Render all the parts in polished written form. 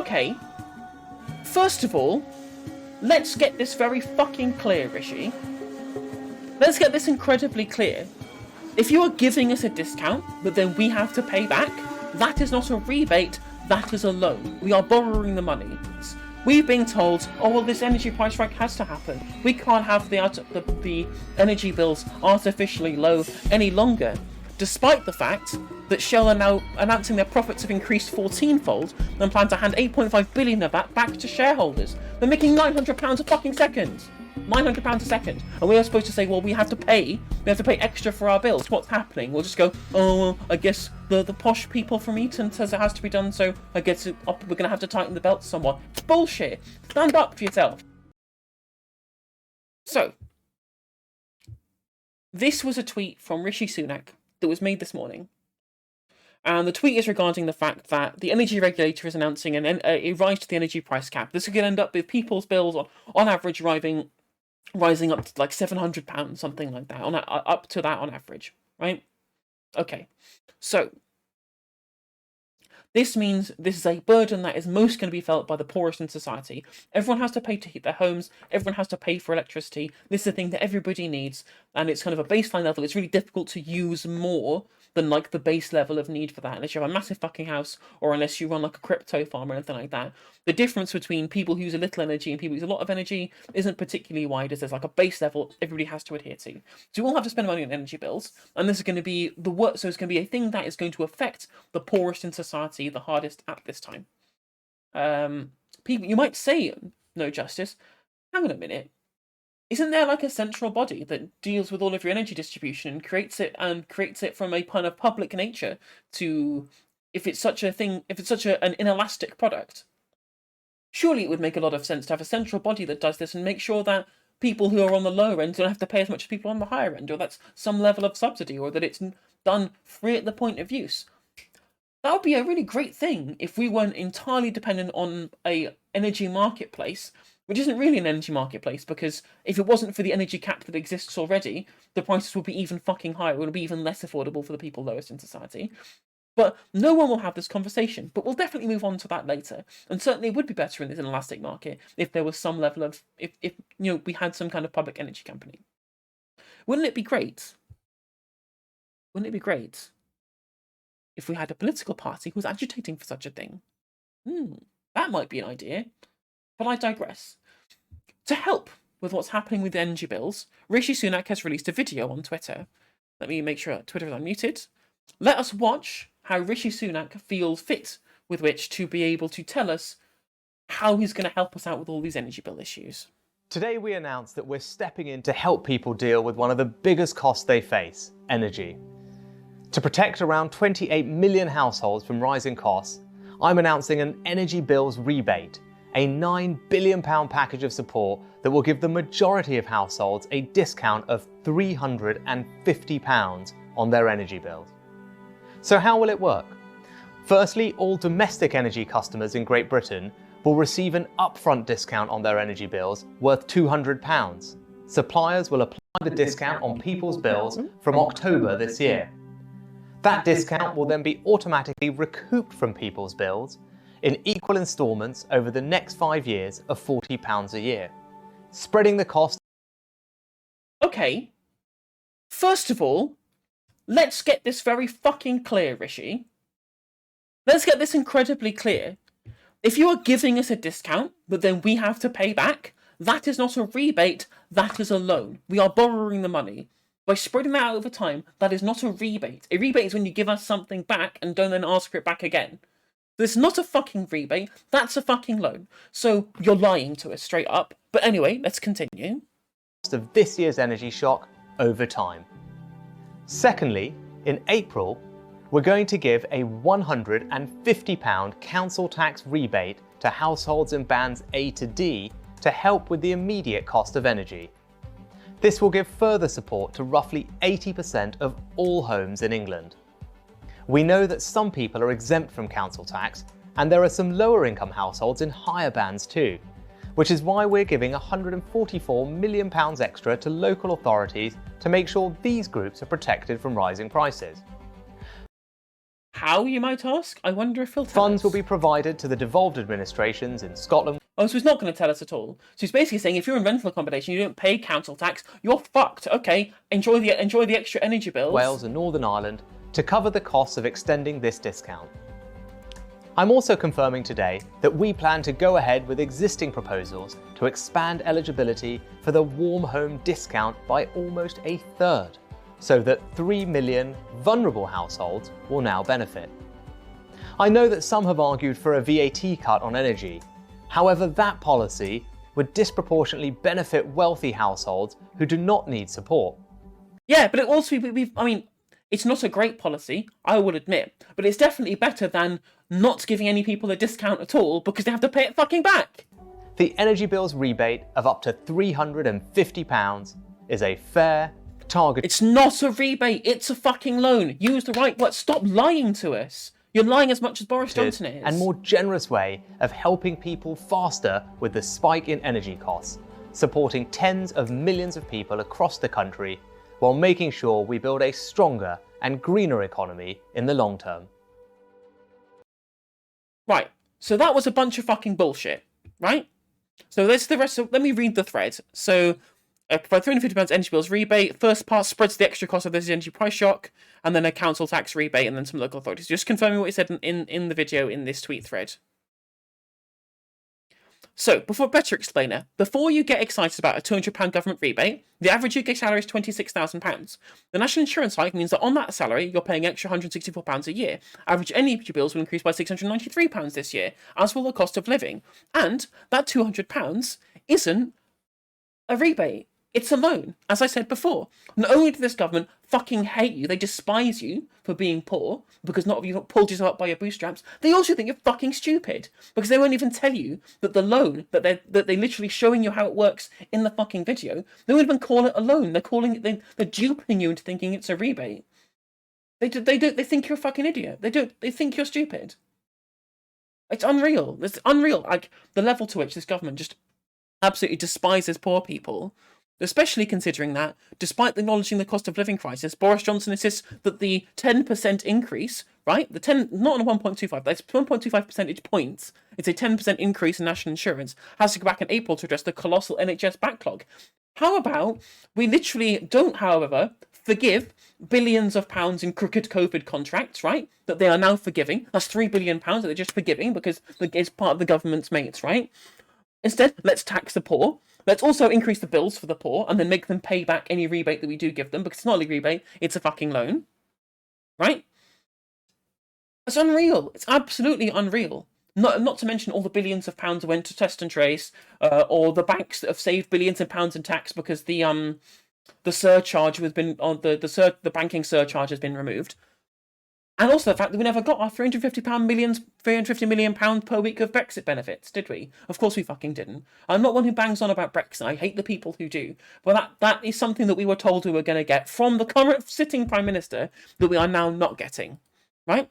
Okay, first of all, let's get this very fucking clear, Rishi. Let's get this incredibly clear. If you are giving us a discount, but then we have to pay back, that is not a rebate, that is a loan. We are borrowing the money. We've been told, oh well, this energy price hike has to happen. We can't have the energy bills artificially low any longer, despite the fact that Shell are now announcing their profits have increased 14-fold and plan to hand 8.5 billion of that back to shareholders. They're making £900 a fucking second. £900 a second. And we are supposed to say, well, we have to pay extra for our bills. What's happening? We'll just go, oh, well, I guess the posh people from Eton says it has to be done, so I guess we're going to have to tighten the belt somewhat. It's bullshit. Stand up for yourself. So, this was a tweet from Rishi Sunak that was made this morning. And the tweet is regarding the fact that the energy regulator is announcing a rise to the energy price cap. This is going to end up with people's bills on average rising up to like £700, something like that, up to that on average, right? Okay, so this means this is a burden that is most going to be felt by the poorest in society. Everyone has to pay to heat their homes. Everyone has to pay for electricity. This is a thing that everybody needs, and it's kind of a baseline level. It's really difficult to use more than like the base level of need for that, unless you have a massive fucking house or unless you run like a crypto farm or anything like that. The difference between people who use a little energy and people who use a lot of energy isn't particularly wide, as there's like a base level everybody has to adhere to. So we all have to spend money on energy bills, and this is going to be the work. So it's going to be a thing that is going to affect the poorest in society the hardest at this time. People, you might say, no justice. Hang on a minute. Isn't there like a central body that deals with all of your energy distribution and creates it from a kind of public nature to, if it's such an inelastic product? Surely it would make a lot of sense to have a central body that does this and make sure that people who are on the lower end don't have to pay as much as people on the higher end, or that's some level of subsidy, or that it's done free at the point of use. That would be a really great thing if we weren't entirely dependent on a energy marketplace, which isn't really an energy marketplace, because if it wasn't for the energy cap that exists already, the prices would be even fucking higher. It would be even less affordable for the people lowest in society. But no one will have this conversation. But we'll definitely move on to that later. And certainly it would be better in this inelastic market if there was some level of, if we had some kind of public energy company. Wouldn't it be great? Wouldn't it be great if we had a political party who was agitating for such a thing? That might be an idea. But I digress. To help with what's happening with the energy bills, Rishi Sunak has released a video on Twitter. Let me make sure Twitter is unmuted. Let us watch how Rishi Sunak feels fit with which to be able to tell us how he's going to help us out with all these energy bill issues. Today we announced that we're stepping in to help people deal with one of the biggest costs they face, energy. To protect around 28 million households from rising costs, I'm announcing an energy bills rebate, a £9 billion package of support that will give the majority of households a discount of £350 on their energy bills. So how will it work? Firstly, all domestic energy customers in Great Britain will receive an upfront discount on their energy bills worth £200. Suppliers will apply the discount on people's bills from October this year. That discount will then be automatically recouped from people's bills in equal instalments over the next 5 years of £40 a year, spreading the cost. Okay, first of all, let's get this very fucking clear, Rishi. Let's get this incredibly clear. If you are giving us a discount, but then we have to pay back, that is not a rebate, that is a loan. We are borrowing the money. By spreading that out over time, that is not a rebate. A rebate is when you give us something back and don't then ask for it back again. This is not a fucking rebate, that's a fucking loan. So you're lying to us straight up. But anyway, let's continue. Of this year's energy shock over time. Secondly, in April, we're going to give a £150 council tax rebate to households in bands A to D to help with the immediate cost of energy. This will give further support to roughly 80% of all homes in England. We know that some people are exempt from council tax, and there are some lower income households in higher bands too, which is why we're giving £144 million extra to local authorities to make sure these groups are protected from rising prices. How, you might ask? I wonder if he'll tell Funds us. will be provided to the devolved administrations in Scotland. Oh, so he's not going to tell us at all. So he's basically saying if you're in rental accommodation, you don't pay council tax, you're fucked. Okay, enjoy the extra energy bills. Wales and Northern Ireland to cover the costs of extending this discount. I'm also confirming today that we plan to go ahead with existing proposals to expand eligibility for the warm home discount by almost a third, so that 3 million vulnerable households will now benefit. I know that some have argued for a VAT cut on energy. However, that policy would disproportionately benefit wealthy households who do not need support. Yeah, but it also, I mean, it's not a great policy, I will admit, but it's definitely better than not giving any people a discount at all because they have to pay it fucking back. The energy bills rebate of up to £350 is a fair, targeted... It's not a rebate, it's a fucking loan. Use the right word. Stop lying to us. You're lying as much as Boris Johnson is. and more generous way of helping people faster with the spike in energy costs, supporting tens of millions of people across the country while making sure we build a stronger and greener economy in the long term. Right, so that was a bunch of fucking bullshit, right? So that's the rest of... Let me read the thread. So, provide £350 energy bills rebate. First part spreads the extra cost of this energy price shock, and then a council tax rebate, and then some local authorities. Just confirming what he said in the video in this tweet thread. So, better explainer, before you get excited about a £200 government rebate, the average UK salary is £26,000. The national insurance hike means that on that salary, you're paying extra £164 a year. Average energy bills will increase by £693 this year, as will the cost of living. And that £200 isn't a rebate. It's a loan, as I said before. Not only does this government fucking hate you, they despise you for being poor, because not of you pulled yourself up by your bootstraps, they also think you're fucking stupid, because they won't even tell you that the loan, that they're literally showing you how it works in the fucking video, they won't even call it a loan. They're calling it, they're duping you into thinking it's a rebate. They think you're a fucking idiot. They think you're stupid. It's unreal. It's unreal, like, the level to which this government just absolutely despises poor people. Especially considering that, despite acknowledging the cost of living crisis, Boris Johnson insists that the 10% increase, right? The 10, not on 1.25, that's 1.25 percentage points. It's a 10% increase in national insurance, has to go back in April to address the colossal NHS backlog. How about we literally don't, however, forgive billions of pounds in crooked COVID contracts, right? That they are now forgiving. That's £3 billion that they're just forgiving because it's part of the government's mates, right? Instead, let's tax the poor. Let's also increase the bills for the poor and then make them pay back any rebate that we do give them, because it's not a rebate, it's a fucking loan. Right? It's unreal. It's absolutely unreal. Not to mention all the billions of pounds that went to test and trace, or the banks that have saved billions of pounds in tax because the surcharge has been on the banking surcharge has been removed. And also the fact that we never got our £350 million per week of Brexit benefits, did we? Of course we fucking didn't. I'm not one who bangs on about Brexit. I hate the people who do. But that is something that we were told we were going to get from the current sitting Prime Minister that we are now not getting. Right?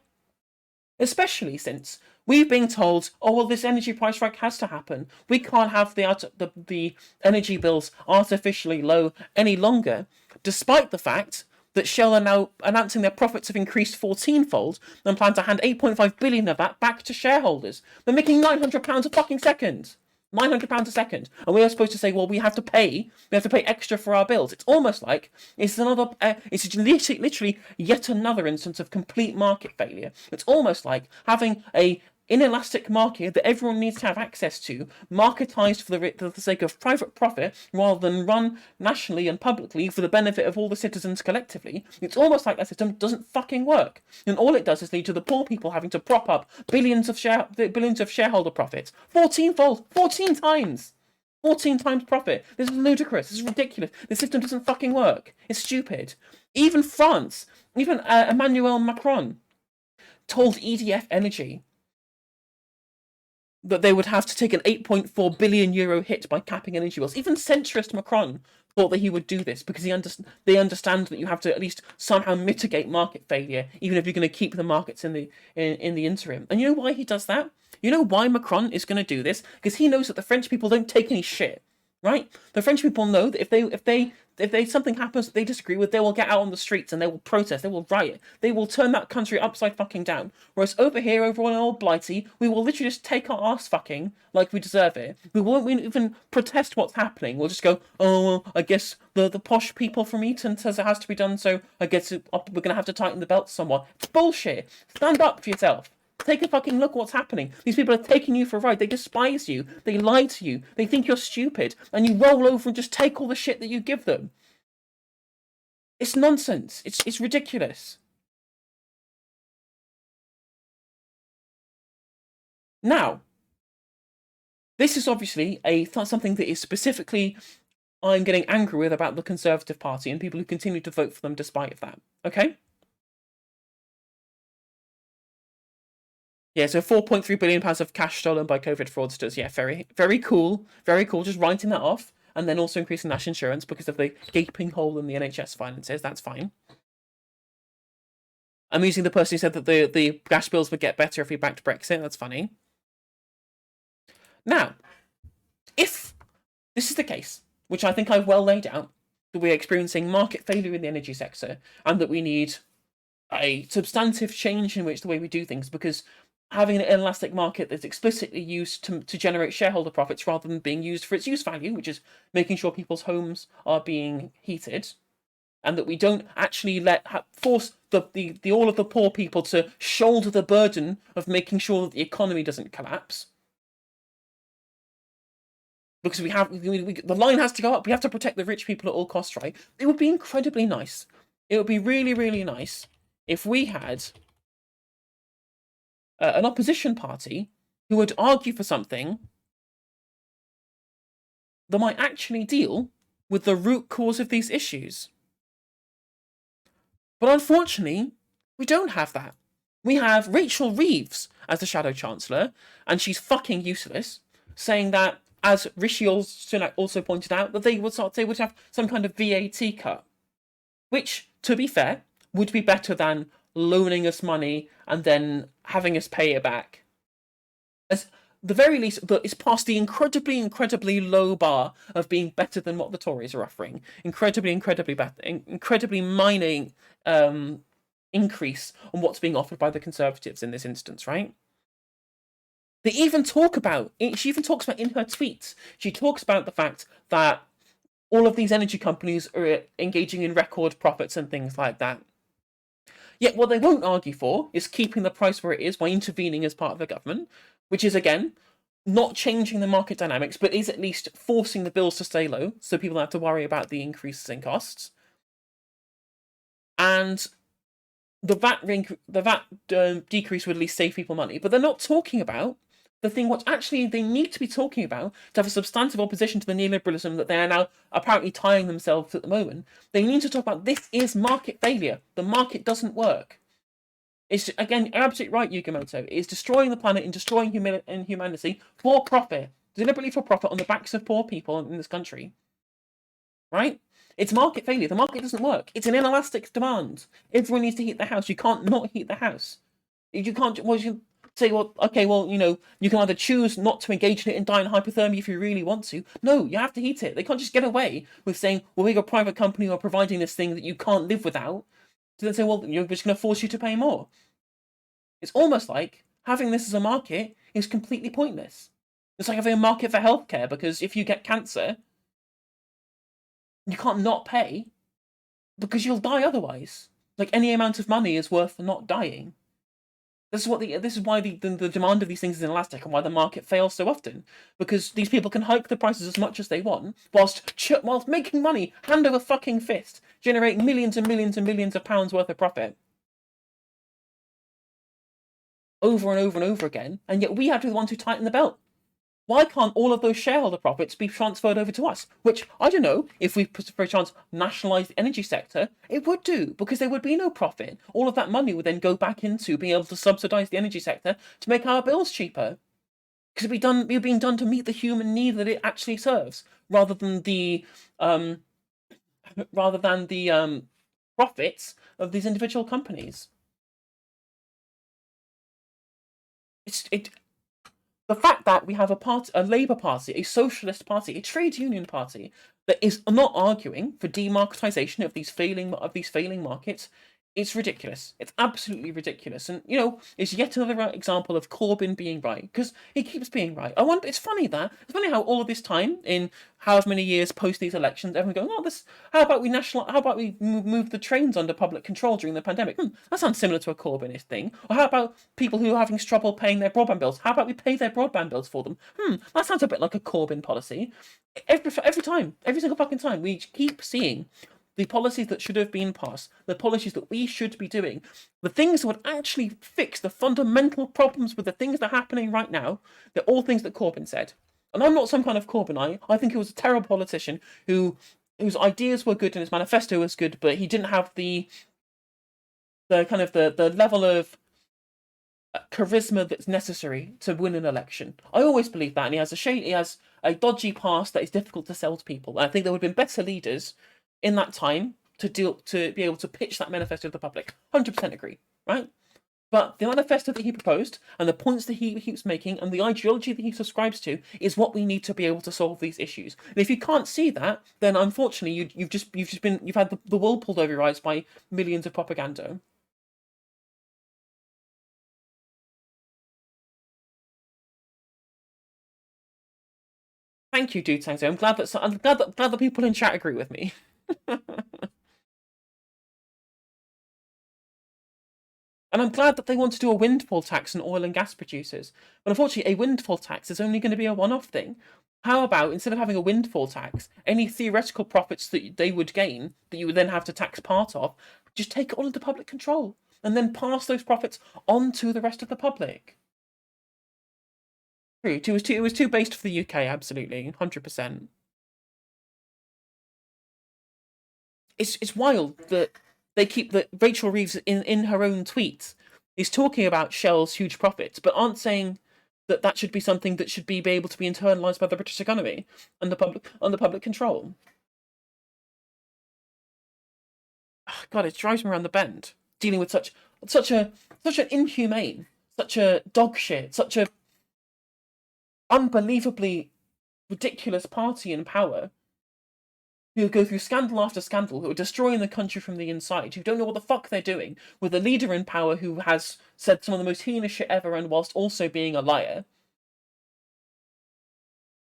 Especially since we've been told, oh, well, this energy price hike has to happen. We can't have the energy bills artificially low any longer, despite the fact that Shell are now announcing their profits have increased 14-fold and plan to hand 8.5 billion of that back to shareholders. They're making £900 a fucking second. £900 a second. And we are supposed to say, well, we have to pay extra for our bills. It's almost like it's literally yet another instance of complete market failure. It's almost like having a inelastic market that everyone needs to have access to, marketized for the sake of private profit rather than run nationally and publicly for the benefit of all the citizens collectively. It's almost like that system doesn't fucking work, and all it does is lead to the poor people having to prop up billions of shareholder profits, 14-fold, 14 times. 14 times profit. This is ludicrous. This is ridiculous. This system doesn't fucking work. It's stupid. Even France, even Emmanuel Macron told EDF Energy that they would have to take an €8.4 billion hit by capping energy bills. Even centrist Macron thought that he would do this because they understand that you have to at least somehow mitigate market failure, even if you're going to keep the markets in the interim. And you know why he does that? You know why Macron is going to do this? Because he knows that the French people don't take any shit, right? The French people know that if they if something happens that they disagree with, they will get out on the streets and they will protest, they will riot, they will turn that country upside fucking down. Whereas over here, over on old Blighty, we will literally just take our ass fucking like we deserve it. We won't even protest what's happening. We'll just go, oh, well, I guess the posh people from Eton says it has to be done, so I guess we're gonna have to tighten the belt somewhat. It's bullshit. Stand up for yourself. Take a fucking look at what's happening. These people are taking you for a ride. They despise you. They lie to you. They think you're stupid. And you roll over and just take all the shit that you give them. It's nonsense. It's ridiculous. Now, this is obviously something that is specifically I'm getting angry with about the Conservative Party and people who continue to vote for them despite that. Okay? Yeah, so £4.3 billion of cash stolen by COVID fraudsters. Yeah, very, very cool. Very cool. Just writing that off. And then also increasing national insurance because of the gaping hole in the NHS finances. That's fine. I'm using the person who said that the gas bills would get better if we backed Brexit. That's funny. Now, if this is the case, which I think I've well laid out, that we're experiencing market failure in the energy sector and that we need a substantive change in which the way we do things, because having an inelastic market that's explicitly used to generate shareholder profits rather than being used for its use value, which is making sure people's homes are being heated, and that we don't actually force the all of the poor people to shoulder the burden of making sure that the economy doesn't collapse. Because the line has to go up. We have to protect the rich people at all costs, right? It would be incredibly nice. It would be really, really nice if we had an opposition party who would argue for something that might actually deal with the root cause of these issues. But unfortunately, we don't have that. We have Rachel Reeves as the Shadow Chancellor, and she's fucking useless, saying that, as Rishi Sunak also pointed out, that they would have some kind of VAT cut. Which, to be fair, would be better than loaning us money and then having us pay it back. As the very least, it's past the incredibly, incredibly low bar of being better than what the Tories are offering. Incredibly minor increase on what's being offered by the Conservatives in this instance, right? They even talk about it. She even talks about in her tweets. She talks about the fact that all of these energy companies are engaging in record profits and things like that. Yet what they won't argue for is keeping the price where it is by intervening as part of the government, which is, again, not changing the market dynamics, but is at least forcing the bills to stay low, so people don't have to worry about the increases in costs. And the VAT decrease would at least save people money. But they're not talking about the thing what actually they need to be talking about to have a substantive opposition to the neoliberalism that they are now apparently tying themselves at the moment. They need to talk about this is market failure. The market doesn't work. It's, again, you're absolutely right, Yukimoto. It is destroying the planet and destroying humanity for profit. Deliberately for profit on the backs of poor people in this country. Right? It's market failure. The market doesn't work. It's an inelastic demand. Everyone needs to heat their house. You can't not heat the house. You can't... Well, you say, well, okay, well, you can either choose not to engage in it and die in hypothermia if you really want to. No, you have to heat it. They can't just get away with saying, well, we're a private company who are providing this thing that you can't live without. So then say, well, we're just going to force you to pay more. It's almost like having this as a market is completely pointless. It's like having a market for healthcare, because if you get cancer, you can't not pay because you'll die otherwise. Like, any amount of money is worth not dying. This is why the demand of these things is inelastic and why the market fails so often. Because these people can hike the prices as much as they want whilst making money hand over fucking fist, generating millions and millions and millions of pounds worth of profit. Over and over and over again, and yet we have to be the ones who tighten the belt. Why can't all of those shareholder profits be transferred over to us? Which, I don't know, if we, for a chance, nationalise the energy sector, it would do, because there would be no profit. All of that money would then go back into being able to subsidise the energy sector to make our bills cheaper. Because it'd be being done to meet the human need that it actually serves, rather than the profits of these individual companies. The fact that we have a Labour Party, a Socialist Party, a trade union party I'm not arguing for demarketisation of these failing markets. It's ridiculous. It's absolutely ridiculous, and it's yet another example of Corbyn being right, because he keeps being right. It's funny how all of this time, in however many years post these elections, everyone going, "Oh, this. How about we move the trains under public control during the pandemic? That sounds similar to a Corbynist thing. Or how about people who are having trouble paying their broadband bills? How about we pay their broadband bills for them? That sounds a bit like a Corbyn policy." Every time, every single fucking time, we keep seeing the policies that should have been passed, the policies that we should be doing, the things that would actually fix the fundamental problems with the things that are happening right now. They're all things that Corbyn said. And I'm not some kind of Corbynite. I think he was a terrible politician whose ideas were good and his manifesto was good, but he didn't have the kind of the level of charisma that's necessary to win an election. I always believe that, and he has a dodgy past that is difficult to sell to people. And I think there would have been better leaders in that time to be able to pitch that manifesto to the public. 100% agree, right? But the manifesto that he proposed and the points that he keeps making and the ideology that he subscribes to is what we need to be able to solve these issues. And if you can't see that, then unfortunately you've had the wool pulled over your eyes by millions of propaganda. Thank you, Dude Tango. I'm glad that people in chat agree with me. And I'm glad that they want to do a windfall tax on oil and gas producers. But unfortunately, a windfall tax is only going to be a one-off thing. How about, instead of having a windfall tax, any theoretical profits that they would gain, that you would then have to tax part of, just take it all into public control and then pass those profits on to the rest of the public? True. It was too based for the UK, absolutely. 100%. It's wild that Rachel Reeves in her own tweets is talking about Shell's huge profits, but aren't saying that should be something that should be able to be internalised by the British economy under public control. Oh, God, it drives me around the bend dealing with such an inhumane, such a dog shit, such a unbelievably ridiculous party in power, who go through scandal after scandal, who are destroying the country from the inside, who don't know what the fuck they're doing, with a leader in power who has said some of the most heinous shit ever and whilst also being a liar.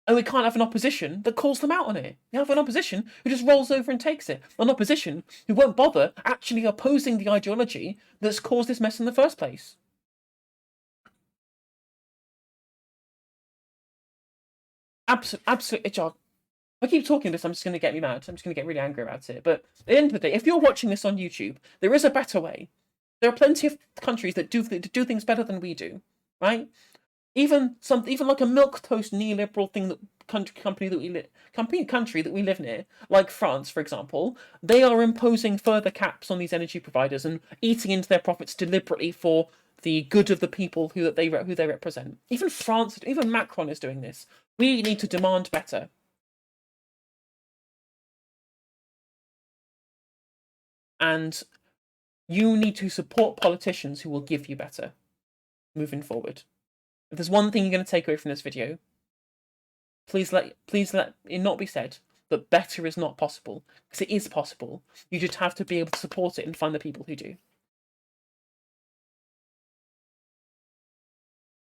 And we can't have an opposition that calls them out on it. We have an opposition who just rolls over and takes it. An opposition who won't bother actually opposing the ideology that's caused this mess in the first place. Absolutely. I keep talking this, I'm just going to get me mad. I'm just going to get really angry about it. But at the end of the day, if you're watching this on YouTube, there is a better way. There are plenty of countries that do things better than we do, right? Even like a milquetoast neoliberal thing that country that we live near, like France, for example, they are imposing further caps on these energy providers and eating into their profits deliberately for the good of the people who they represent. Even France, even Macron is doing this. We need to demand better. And you need to support politicians who will give you better moving forward. If there's one thing you're going to take away from this video, please let it not be said that better is not possible, because it is possible. You just have to be able to support it and find the people who do.